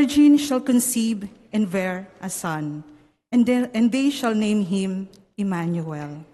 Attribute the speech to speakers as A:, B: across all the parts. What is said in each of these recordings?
A: virgin shall conceive and bear a son, and they shall name him Emmanuel.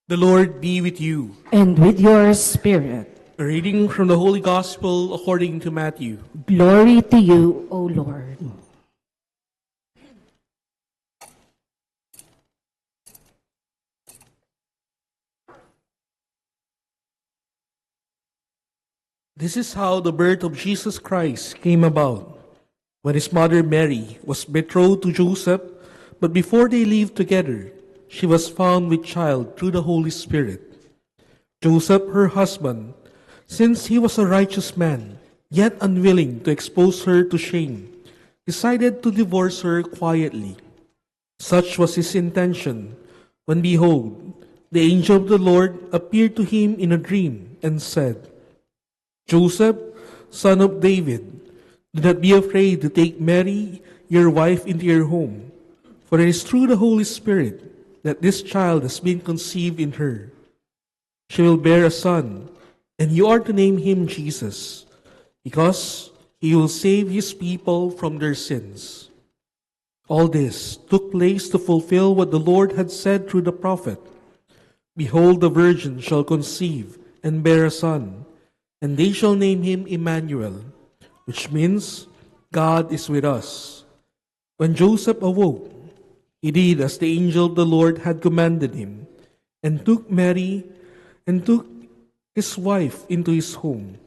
B: The Lord be with you.
C: And with your spirit.
B: A reading from the Holy Gospel according to Matthew.
C: Glory to you, O Lord.
B: This is how the birth of Jesus Christ came about. When his mother Mary was betrothed to Joseph, but before they lived together, she was found with child through the Holy Spirit. Joseph, her husband, since he was a righteous man, yet unwilling to expose her to shame, decided to divorce her quietly. Such was his intention, when behold, the angel of the Lord appeared to him in a dream and said, Joseph, son of David, do not be afraid to take Mary, your wife, into your home, for it is through the Holy Spirit that this child has been conceived in her. She will bear a son, and you are to name him Jesus, because he will save his people from their sins. All this took place to fulfill what the Lord had said through the prophet. Behold, the virgin shall conceive and bear a son, and they shall name him Emmanuel, which means God is with us. When Joseph awoke, he did as the angel of the Lord had commanded him, and took his wife into his home.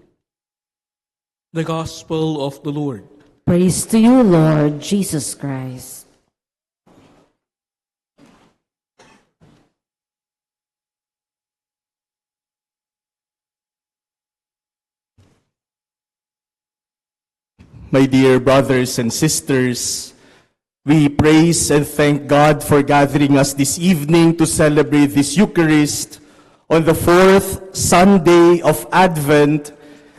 B: The Gospel of the Lord.
C: Praise to you, Lord Jesus Christ.
D: My dear brothers and sisters, we praise and thank God for gathering us this evening to celebrate this Eucharist on the fourth Sunday of Advent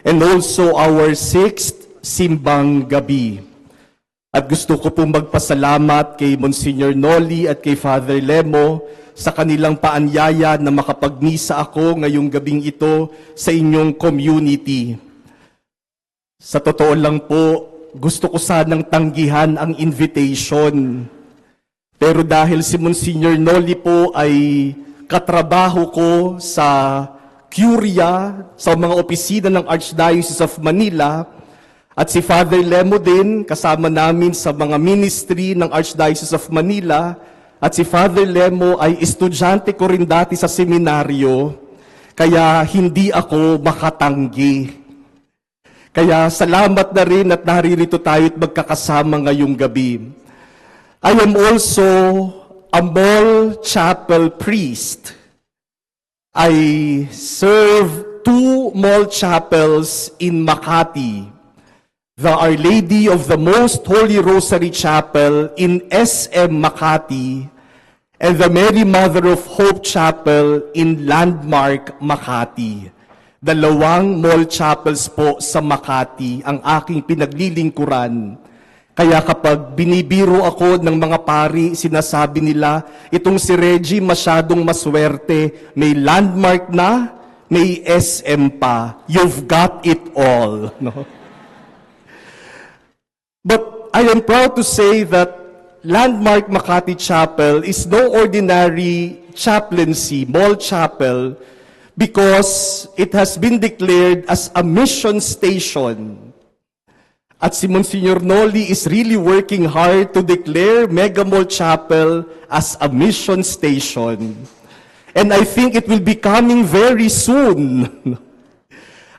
D: and also our sixth Simbang Gabi. At gusto ko pong magpasalamat kay Monsignor Noli at kay Father Lemo sa kanilang paanyaya na makapagmisa ako ngayong gabing ito sa inyong community. Sa totoo lang po, gusto ko sanang tanggihan ang invitation. Pero dahil si Monsignor Noli po ay katrabaho ko sa Curia, sa mga opisina ng Archdiocese of Manila, at si Father Lemo din, kasama namin sa mga ministry ng Archdiocese of Manila, at si Father Lemo ay estudyante ko rin dati sa seminaryo, kaya hindi ako makatanggi. Kaya salamat na rin at naririto tayo at magkakasama ngayong gabi. I am also a mall chapel priest. I serve 2 mall chapels in Makati. The Our Lady of the Most Holy Rosary Chapel in SM Makati and the Mary Mother of Hope Chapel in Landmark Makati. 2 mall chapels po sa Makati ang aking pinaglilingkuran. Kaya kapag binibiro ako ng mga pari, sinasabi nila, itong si Reggie masyadong maswerte, may Landmark na, may SM pa. You've got it all. No? But I am proud to say that Landmark Makati Chapel is no ordinary chaplaincy, mall chapel, because it has been declared as a mission station. At si Monsignor Noli is really working hard to declare Mega Mall Chapel as a mission station. And I think it will be coming very soon.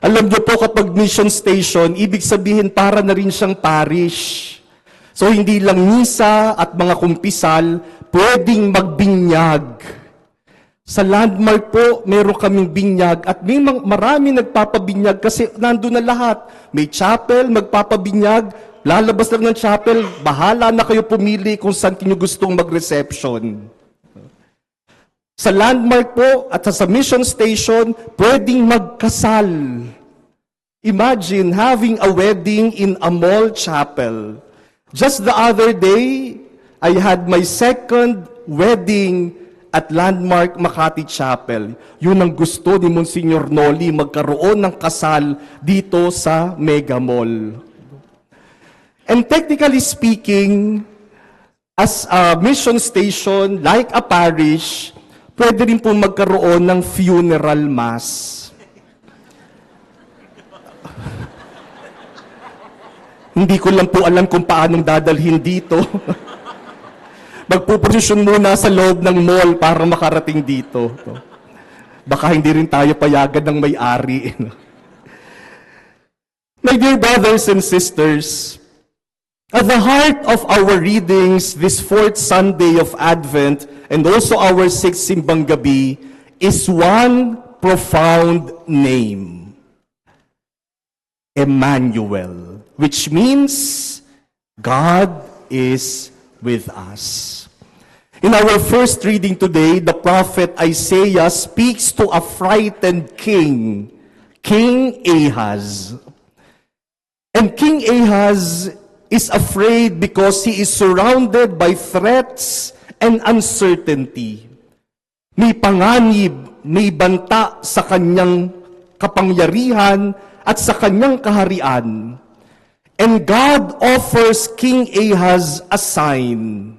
D: Alam niyo po, kapag mission station, ibig sabihin para na rin siyang parish. So hindi lang misa at mga kumpisal pwedeng magbinyag. Sa landmark po, meron kaming binyag at may marami nagpapabinyag kasi nandun na lahat. May chapel, magpapabinyag, lalabas lang ng chapel, bahala na kayo pumili kung saan niyo gustong mag-reception. Sa landmark po at sa mission station, pwedeng magkasal. Imagine having a wedding in a mall chapel. Just the other day, I had my second wedding at Landmark Makati Chapel. Yun ang gusto ni Monsignor Noli, magkaroon ng kasal dito sa Mega Mall. And technically speaking, as a mission station, like a parish, pwede rin po magkaroon ng funeral mass. Hindi ko lang po alam kung paanong dadalhin dito. Magpuposisyon muna sa loob ng mall para makarating dito. Baka hindi rin tayo payagan ng may-ari. My dear brothers and sisters, at the heart of our readings this fourth Sunday of Advent and also our sixth Simbang Gabi is one profound name. Emmanuel, which means God is with us. In our first reading today, the prophet Isaiah speaks to a frightened king, King Ahaz. And King Ahaz is afraid because he is surrounded by threats and uncertainty. May panganib, may banta sa kanyang kapangyarihan at sa kanyang kaharian. And God offers King Ahaz a sign.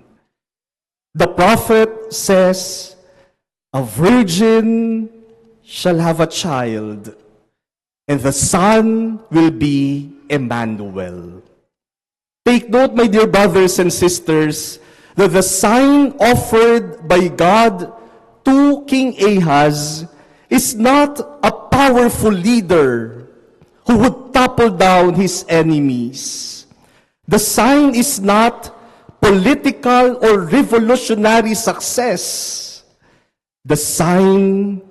D: The prophet says, a virgin shall have a child, and the son will be Emmanuel. Take note, my dear brothers and sisters, that the sign offered by God to King Ahaz is not a powerful leader who would topple down his enemies. The sign is not political or revolutionary success. The sign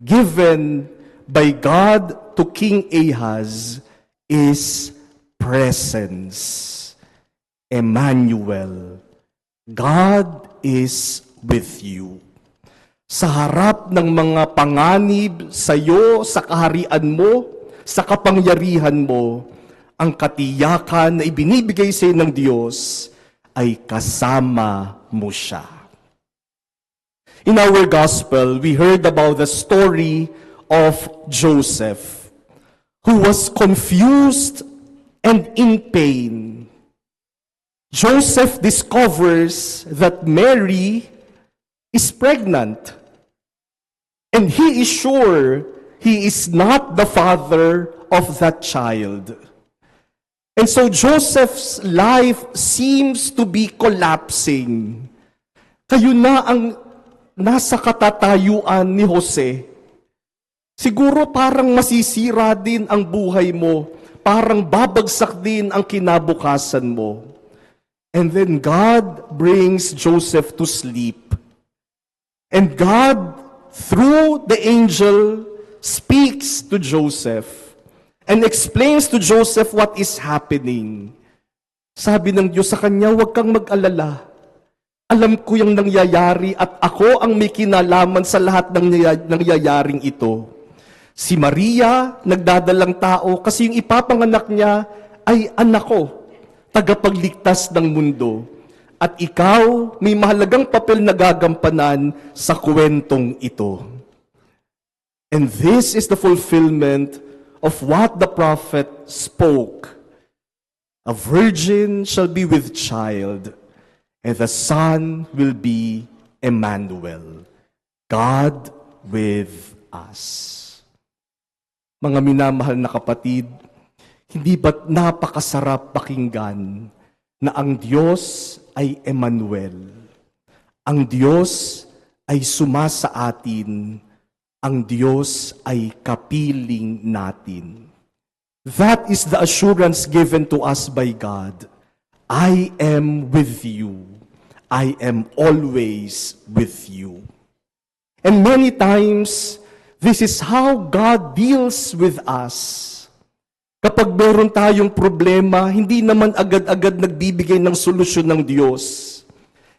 D: given by God to King Ahaz is presence. Emmanuel, God is with you. Sa harap ng mga panganib sa iyo, sa kaharian mo, sa kapangyarihan mo, ang katiyakan na ibinibigay sa iyo ng Diyos ay kasama mo siya. In our gospel, we heard about the story of Joseph, who was confused and in pain. Joseph discovers that Mary is pregnant, and he is sure he is not the father of that child. And so Joseph's life seems to be collapsing. Kayo na ang nasa katatayuan ni Jose. Siguro parang masisira din ang buhay mo. Parang babagsak din ang kinabukasan mo. And then God brings Joseph to sleep. And God, through the angel, speaks to Joseph and explains to Joseph what is happening. Sabi ng Diyos sa kanya, huwag kang mag-alala. Alam ko yung nangyayari at ako ang may kinalaman sa lahat ng nangyayaring ito. Si Maria, nagdadalang tao kasi yung ipapanganak niya ay anak ko, tagapagligtas ng mundo. At ikaw, may mahalagang papel na gagampanan sa kwentong ito. And this is the fulfillment of what the prophet spoke. A virgin shall be with child, and the son will be Emmanuel, God with us. Mga minamahal na kapatid, hindi ba't napakasarap pakinggan na ang Diyos ay Emmanuel? Ang Diyos ay sumasa atin. Ang Diyos ay kapiling natin. That is the assurance given to us by God. I am with you. I am always with you. And many times, this is how God deals with us. Kapag meron tayong problema, hindi naman agad-agad nagbibigay ng solusyon ng Diyos.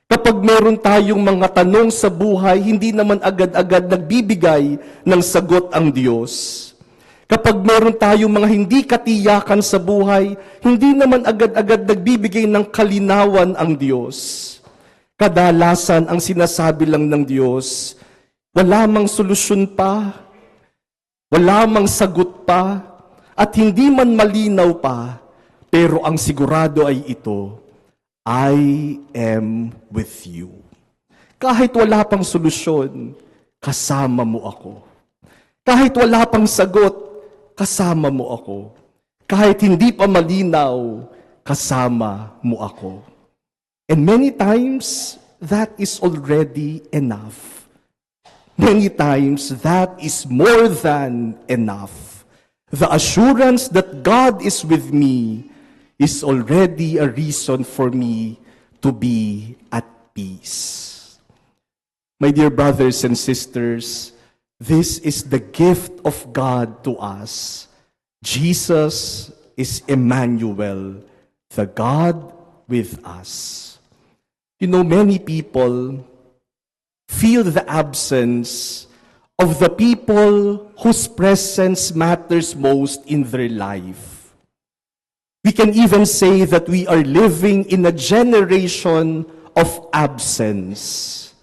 D: Kapag meron tayong mga tanong sa buhay, hindi naman agad-agad nagbibigay ng sagot ang Diyos. Kapag meron tayong mga hindi katiyakan sa buhay, hindi naman agad-agad nagbibigay ng kalinawan ang Diyos. Kadalasan ang sinasabi lang ng Diyos, wala mang solusyon pa, wala mang sagot pa, at hindi man malinaw pa, pero ang sigurado ay ito, I am with you. Kahit wala pang solusyon, kasama mo ako. Kahit wala pang sagot, kasama mo ako. Kahit hindi pa malinaw, kasama mo ako. And many times, that is already enough. Many times, that is more than enough. The assurance that God is with me is already a reason for me to be at peace. My dear brothers and sisters, this is the gift of God to us. Jesus is Emmanuel, the God with us. You know, many people feel the absence of the people whose presence matters most in their life. We can even say that we are living in a generation of absence.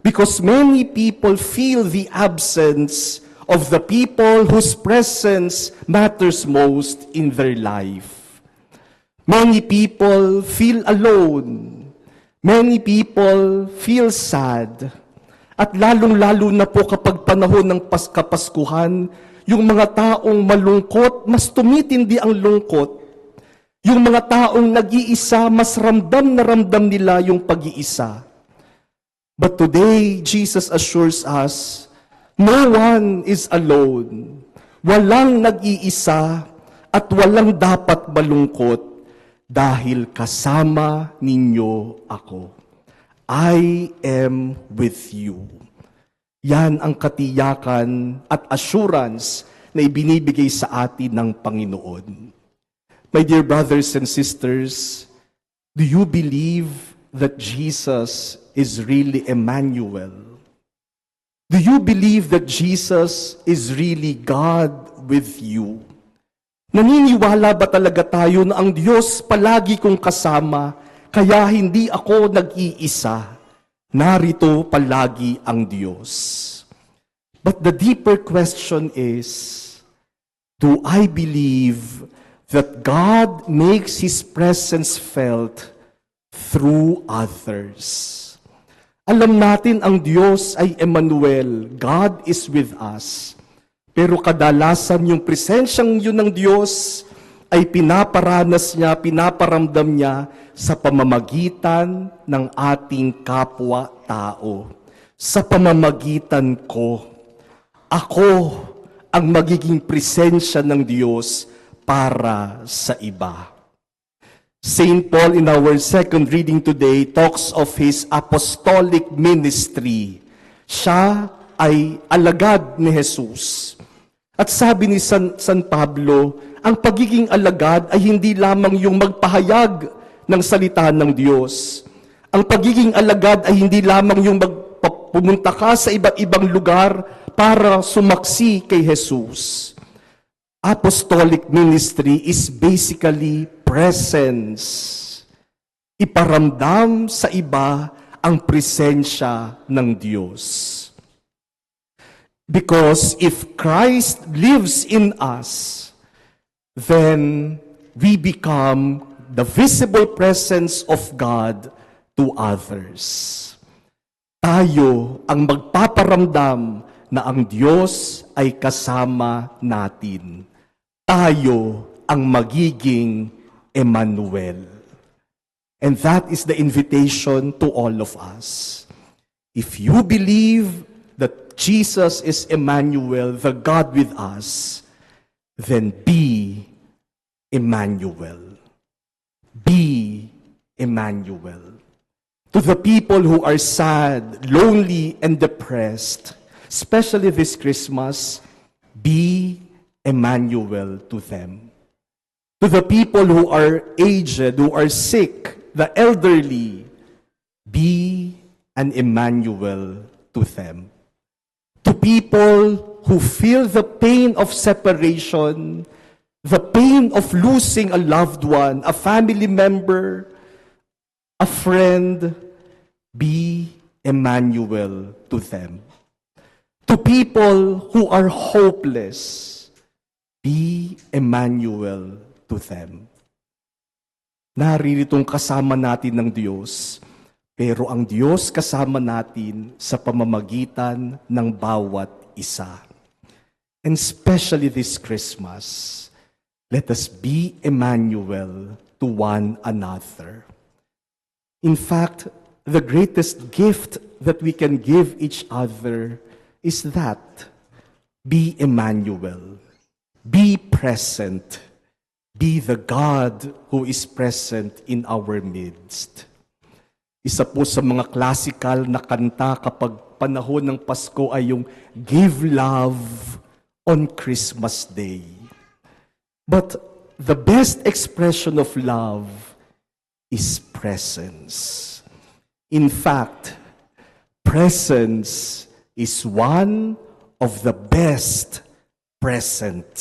D: Because many people feel the absence of the people whose presence matters most in their life. Many people feel alone. Many people feel sad. At lalong-lalo na po kapag panahon ng Kapaskuhan, yung mga taong malungkot, mas tumitindi ang lungkot. Yung mga taong nag-iisa, mas ramdam na ramdam nila yung pag-iisa. But today, Jesus assures us, no one is alone. Walang nag-iisa at walang dapat malungkot dahil kasama ninyo ako. I am with you. Yan ang katiyakan at assurance na ibinibigay sa atin ng Panginoon. My dear brothers and sisters, do you believe that Jesus is really Emmanuel? Do you believe that Jesus is really God with you? Naniniwala ba talaga tayo na ang Diyos palagi kong kasama, kaya hindi ako nag-iisa? Narito palagi ang Diyos. But the deeper question is, do I believe that God makes His presence felt through others? Alam natin ang Diyos ay Emmanuel, God is with us. Pero kadalasan yung presensyang yun ng Diyos ay pinaparanas niya, pinaparamdam niya sa pamamagitan ng ating kapwa-tao. Sa pamamagitan ko. Ako ang magiging presensya ng Diyos para sa iba. Saint Paul in our second reading today talks of his apostolic ministry. Siya ay alagad ni Jesus. At sabi ni San Pablo, ang pagiging alagad ay hindi lamang yung magpahayag ng salita ng Diyos. Ang pagiging alagad ay hindi lamang yung pumunta ka sa iba't ibang lugar para sumaksi kay Jesus. Apostolic ministry is basically presence. Iparamdam sa iba ang presensya ng Diyos. Because if Christ lives in us, then we become the visible presence of God to others. Tayo ang magpaparamdam na ang Diyos ay kasama natin. Tayo ang magiging Emmanuel. And that is the invitation to all of us. If you believe that Jesus is Emmanuel, the God with us, then be Emmanuel. Be Emmanuel. To the people who are sad, lonely, and depressed, especially this Christmas, be Emmanuel to them. To the people who are aged, who are sick, the elderly, be an Emmanuel to them. To people who feel the pain of separation, the pain of losing a loved one, a family member, a friend, be Emmanuel to them. To people who are hopeless, be Emmanuel to them. Naririto'ng kasama natin ng Diyos, pero ang Diyos kasama natin sa pamamagitan ng bawat isa. And especially this Christmas, let us be Emmanuel to one another. In fact, the greatest gift that we can give each other is that, be Emmanuel, be present, be the God who is present in our midst. Isa po sa mga classical na kanta kapag panahon ng Pasko ay yung Give Love on Christmas Day. But the best expression of love is presence. In fact, presence is one of the best presents.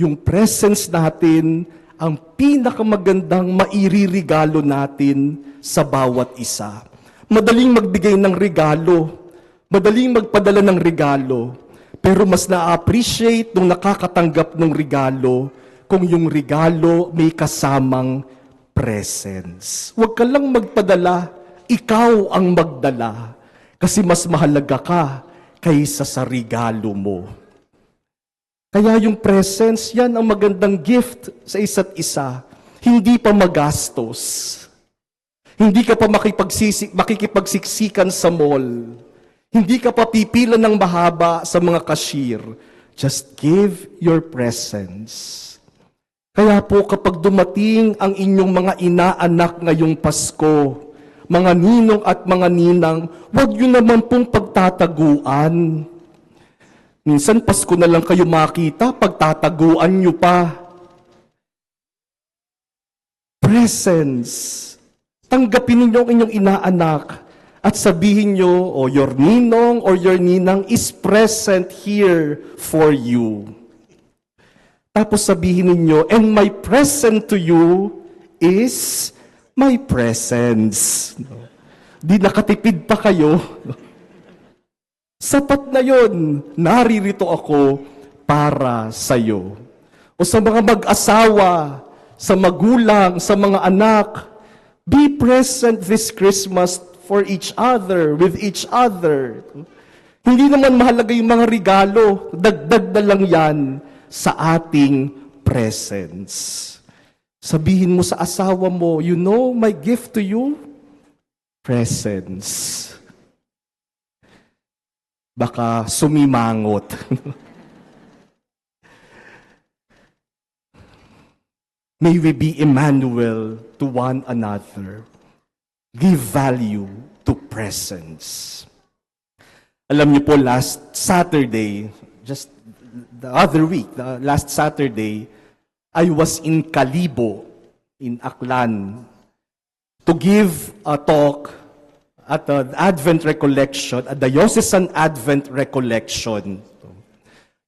D: Yung presence natin, ang pinakamagandang mairirigalo natin sa bawat isa. Madaling magbigay ng regalo, madaling magpadala ng regalo, pero mas na-appreciate nung nakakatanggap ng regalo kung yung regalo may kasamang presence. Huwag ka lang magpadala, ikaw ang magdala. Kasi mas mahalaga ka kaysa sa regalo mo. Kaya yung presence, yan ang magandang gift sa isa't isa. Hindi pa magastos. Hindi ka pa makikipagsiksikan sa mall. Hindi ka pa pipila ng mahaba sa mga cashier. Just give your presence. Kaya po kapag dumating ang inyong mga inaanak ngayong Pasko, mga ninong at mga ninang, huwag nyo naman pong pagtataguan. Minsan, Pasko na lang kayo makita, pagtataguan nyo pa. Presence. Tanggapin ninyo ang inyong inaanak at sabihin nyo, your ninong or your ninang is present here for you. Tapos sabihin ninyo, and my present to you is my presence. Di nakatipid pa kayo. Sapat na yon, naririto ako para sa iyo. O sa mga mag-asawa, sa magulang, sa mga anak, be present this Christmas for each other, with each other. Hindi naman mahalaga yung mga regalo, dagdag na lang yan sa ating presence. Sabihin mo sa asawa mo, you know my gift to you? Presence. Baka sumimangot. May we be Emmanuel to one another. Give value to presence. Alam niyo po, last Saturday, just the other week, last Saturday, I was in Kalibo, in Aklan, to give a talk at the Advent Recollection, at the Diocesan Advent Recollection.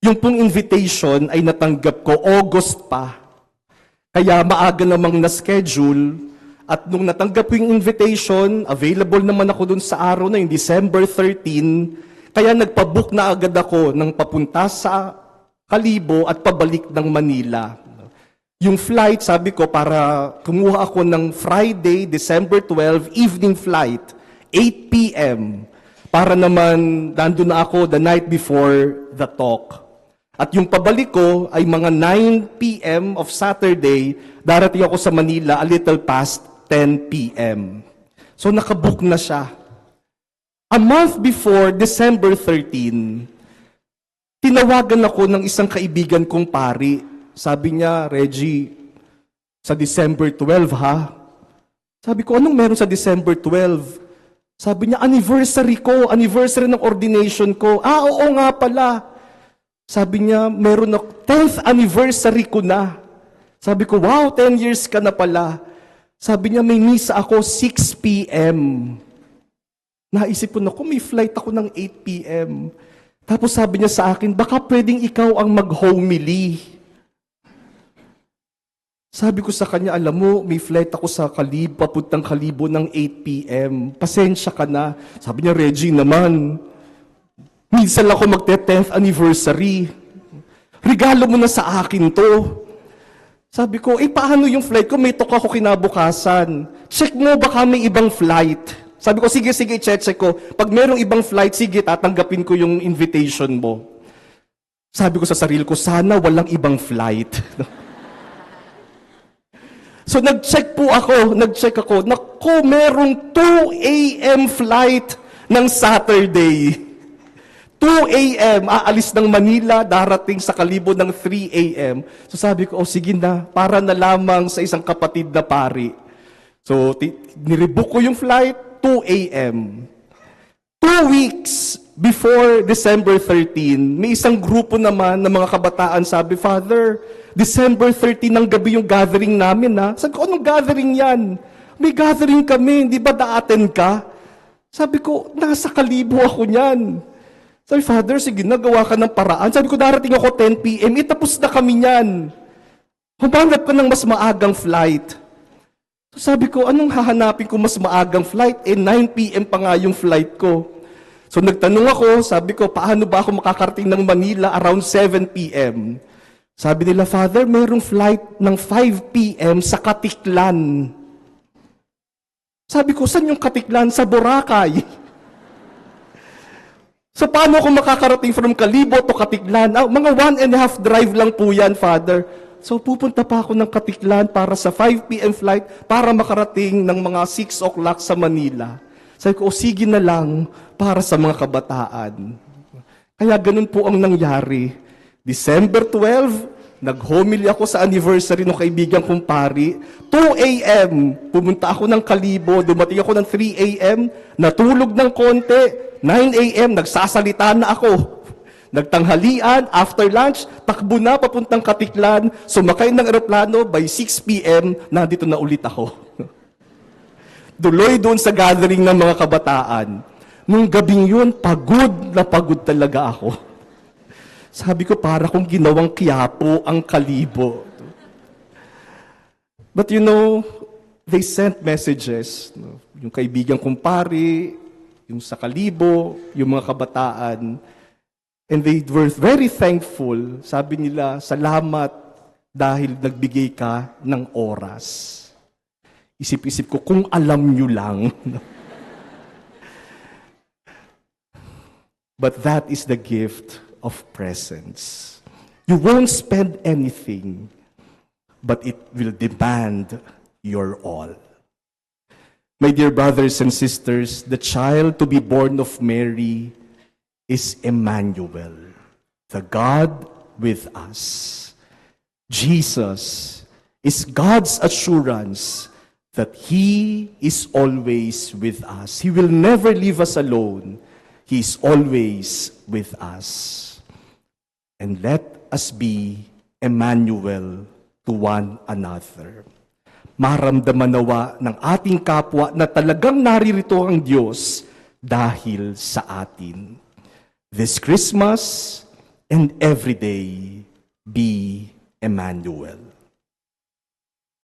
D: Yung pong invitation ay natanggap ko August pa. Kaya maaga namang na-schedule. At nung natanggap ko yung invitation, available naman ako dun sa araw na yung December 13, kaya nagpabook na agad ako ng papunta sa Kalibo at pabalik ng Manila. Yung flight, sabi ko, para kumuha ako ng Friday, December 12, evening flight, 8 p.m. Para naman, nandun na ako the night before the talk. At yung pabalik ko ay mga 9 p.m. of Saturday, darating ako sa Manila a little past 10 p.m. So nakabook na siya. A month before, December 13, tinawagan ako ng isang kaibigan kong pari. Sabi niya, Reggie, sa December 12 ha? Sabi ko, anong meron sa December 12? Sabi niya, anniversary ng ordination ko. Oo nga pala. Sabi niya, meron na, 10th anniversary ko na. Sabi ko, wow, 10 years ka na pala. Sabi niya, may misa ako 6 p.m. Naisip ko na, kung may flight ako ng 8 p.m. Tapos sabi niya sa akin, baka pwedeng ikaw ang mag-homily. Sabi ko sa kanya, alam mo, may flight ako sa papuntang Kalibo ng 8 p.m. Pasensya ka na. Sabi niya, Reggie naman, minsan lang ako magte-10th anniversary. Regalo mo na sa akin to. Sabi ko, paano yung flight ko? May tok ako kinabukasan. Check mo, baka may ibang flight. Sabi ko, sige, check ko. Pag merong ibang flight, sige, tatanggapin ko yung invitation mo. Sabi ko sa sarili ko, sana walang ibang flight. So nag-check ako. Naku, merong 2 a.m. flight ng Saturday. 2 a.m. aalis ng Manila, darating sa Kalibo ng 3 a.m. So sabi ko, sige na, para na lamang sa isang kapatid na pari. So nirebook ko yung flight, 2 a.m. 2 weeks before December 13, may isang grupo naman ng mga kabataan sabi, Father, December 13 ng gabi yung gathering namin ha. Sabi ko, anong gathering yan? May gathering kami, hindi ba da-attend ka? Sabi ko, nasa Kalibo ako niyan. Sabi, Father, sige, nagawa ka ng paraan. Sabi ko, darating ako 10 p.m., tapos na kami niyan. Humanap ka ng mas maagang flight. So sabi ko, anong hahanapin ko mas maagang flight? 9 p.m. pa nga yung flight ko. So nagtanong ako, sabi ko, paano ba ako makakarating ng Manila around 7 p.m.? Sabi nila, Father, mayroong flight ng 5 p.m. sa Katiklan. Sabi ko, saan yung Katiklan? Sa Boracay. So paano ako makakarating from Kalibo to Katiklan? Mga 1.5 drive lang po yan, Father. So pupunta pa ako ng Katiklan para sa 5 p.m. flight para makarating ng mga 6 o'clock sa Manila. Sabi ko, sige na lang para sa mga kabataan. Kaya ganun po ang nangyari. December 12, nag-homily ako sa anniversary ng kaibigan kong pari. 2 a.m., pumunta ako ng Kalibo, dumating ako ng 3 a.m., natulog ng konti, 9 a.m., nagsasalita na ako. Nagtanghalian, after lunch, takbo na papuntang Katiklan, sumakay ng eroplano, by 6 p.m., nandito na ulit ako. Duloy doon sa gathering ng mga kabataan. Nung gabing yun, pagod na pagod talaga ako. Sabi ko, para kung ginawang Quiapo ang Kalibo. But you know, they sent messages. Yung kaibigan kong pari, yung sa Kalibo, yung mga kabataan, and they were very thankful. Sabi nila, salamat dahil nagbigay ka ng oras. Isip-isip ko, kung alam nyo lang. But that is the gift of presence. You won't spend anything, but it will demand your all. My dear brothers and sisters, the child to be born of Mary is Emmanuel, the God with us. Jesus is God's assurance that He is always with us. He will never leave us alone. He is always with us. And let us be Emmanuel to one another. Maramdaman nawa ng ating kapwa na talagang naririto ang Diyos dahil sa atin. This Christmas and every day, be Emmanuel.